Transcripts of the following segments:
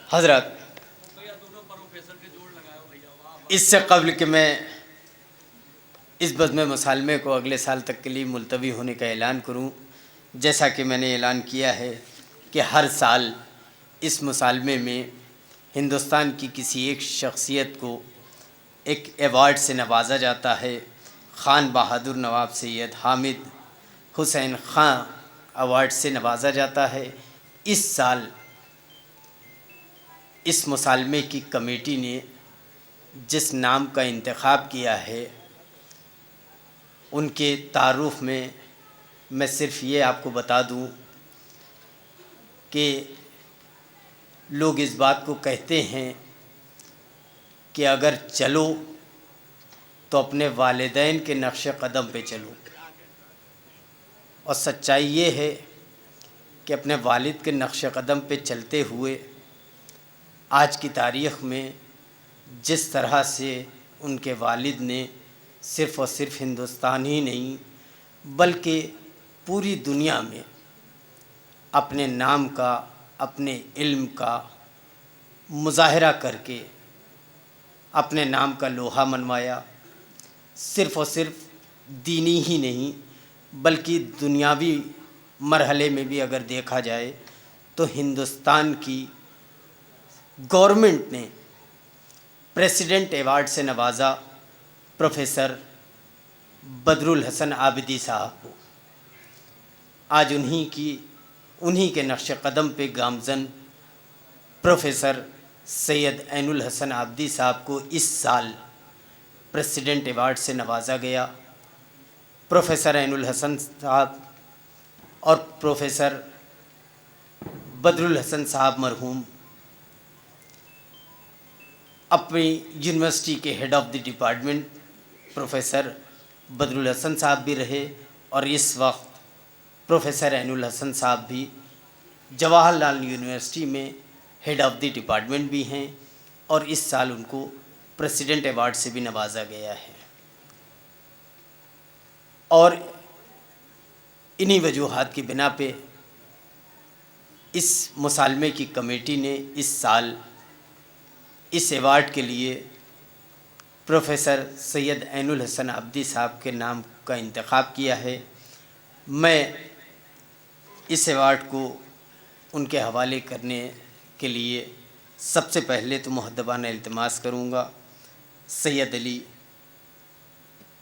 حضرات، اس سے قبل کہ میں اس بزم مصالحے کو اگلے سال تک کے لیے ملتوی ہونے کا اعلان کروں، جیسا کہ میں نے اعلان کیا ہے کہ ہر سال اس مصالحے میں ہندوستان کی کسی ایک شخصیت کو ایک ایوارڈ سے نوازا جاتا ہے۔ خان بہادر نواب سید حامد حسین خان ایوارڈ سے نوازا جاتا ہے۔ اس سال اس مصالحے کی کمیٹی نے جس نام کا انتخاب کیا ہے، ان کے تعارف میں صرف یہ آپ کو بتا دوں کہ لوگ اس بات کو کہتے ہیں کہ اگر چلو تو اپنے والدین کے نقش قدم پہ چلو، اور سچائی یہ ہے کہ اپنے والد کے نقش قدم پہ چلتے ہوئے آج کی تاریخ میں جس طرح سے ان کے والد نے صرف اور صرف ہندوستان ہی نہیں بلکہ پوری دنیا میں اپنے نام کا، اپنے علم کا مظاہرہ کر کے اپنے نام کا لوہا منوایا، صرف اور صرف دینی ہی نہیں بلکہ دنیاوی مرحلے میں بھی اگر دیکھا جائے تو ہندوستان کی گورنمنٹ نے پریسیڈنٹ ایوارڈ سے نوازا پروفیسر بدرالحسن عابدی صاحب کو۔ آج انہی کے نقش قدم پہ گامزن پروفیسر سید عین الحسن عابدی صاحب کو اس سال پریسیڈنٹ ایوارڈ سے نوازا گیا۔ پروفیسر عین الحسن صاحب اور پروفیسر بدرالحسن صاحب مرحوم اپنی یونیورسٹی کے head of the department professor Badrul Hasan صاحب بھی رہے، اور اس وقت پروفیسر عین الحسن صاحب بھی جواہر لال یونیورسٹی میں ہیڈ آف دی ڈپارٹمنٹ بھی ہیں، اور اس سال ان کو پریسیڈنٹ ایوارڈ سے بھی نوازا گیا ہے۔ اور انہی وجوہات کی بنا پہ اس مصالحے کی کمیٹی نے اس سال اس ایوارڈ کے لیے پروفیسر سید عین الحسن عابدی صاحب کے نام کا انتخاب کیا ہے۔ میں اس ایوارڈ کو ان کے حوالے کرنے کے لیے سب سے پہلے تو مؤدبانہ التماس کروں گا سید علی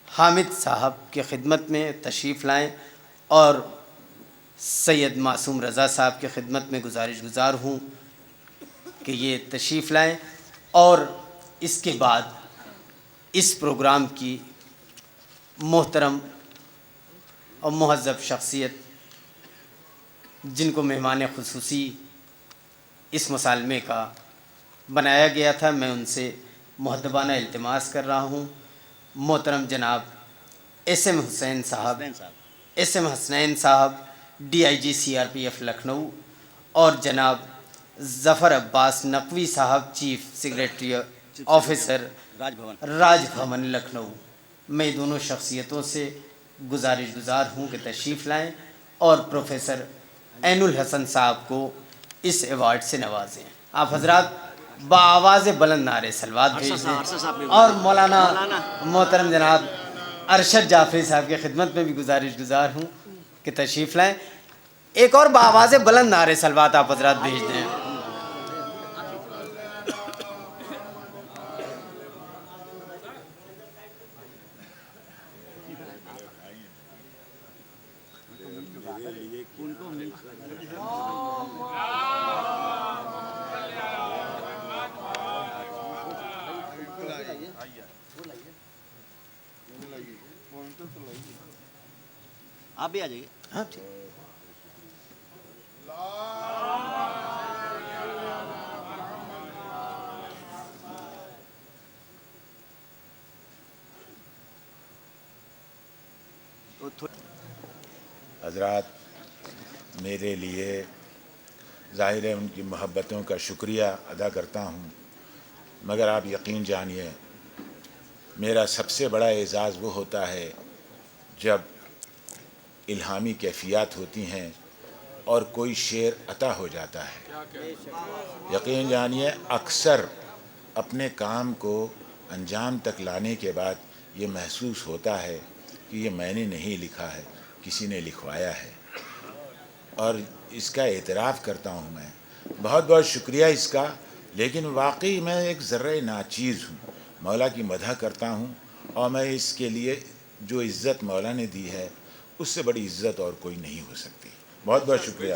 حامد صاحب کی خدمت میں تشریف لائیں، اور سید معصوم رضا صاحب کی خدمت میں گزار ہوں کہ یہ تشریف لائیں، اور اس کے بعد اس پروگرام کی محترم اور مہذب شخصیت جن کو مہمان خصوصی اس مصالحے کا بنایا گیا تھا، میں ان سے مؤدبانہ التماس کر رہا ہوں، محترم جناب ایس ایم حسنین صاحب D I G C R P F Lucknow, اور جناب ظفر عباس نقوی صاحب chief secretary officer Raj Bhavan Lucknow. میں دونوں شخصیتوں سے گزار ہوں کہ تشریف لائیں اور پروفیسر عین الحسن صاحب کو اس ایوارڈ سے نوازیں۔ آپ حضرات بآواز بلند نعرے صلوات بھیج دیں، اور مولانا محترم جناب ارشد جعفری صاحب کی خدمت میں بھی گزار ہوں کہ تشریف لائیں۔ ایک اور بآواز بلند نعرے صلوات آپ حضرات بھیج دیں۔ آپ بھی آ جائیے۔ ہاں ٹھیک۔ حضرات، میرے لیے ظاہر ہے ان کی محبتوں کا شکریہ ادا کرتا ہوں، مگر آپ یقین جانیے میرا سب سے بڑا اعزاز وہ ہوتا ہے جب الہامی کیفیات ہوتی ہیں اور کوئی شعر عطا ہو جاتا ہے۔ یقین جانیے اکثر اپنے کام کو انجام تک لانے کے بعد یہ محسوس ہوتا ہے کہ یہ میں نے نہیں لکھا ہے، کسی نے لکھوایا ہے، اور اس کا اعتراف کرتا ہوں میں۔ بہت بہت شکریہ اس کا، لیکن واقعی میں ایک ذرہ ناچیز ہوں، مولا کی مدح کرتا ہوں، اور میں اس کے لیے جو عزت مولا نے دی ہے اس سے بڑی عزت اور کوئی نہیں ہو سکتی۔ بہت بہت شکریہ۔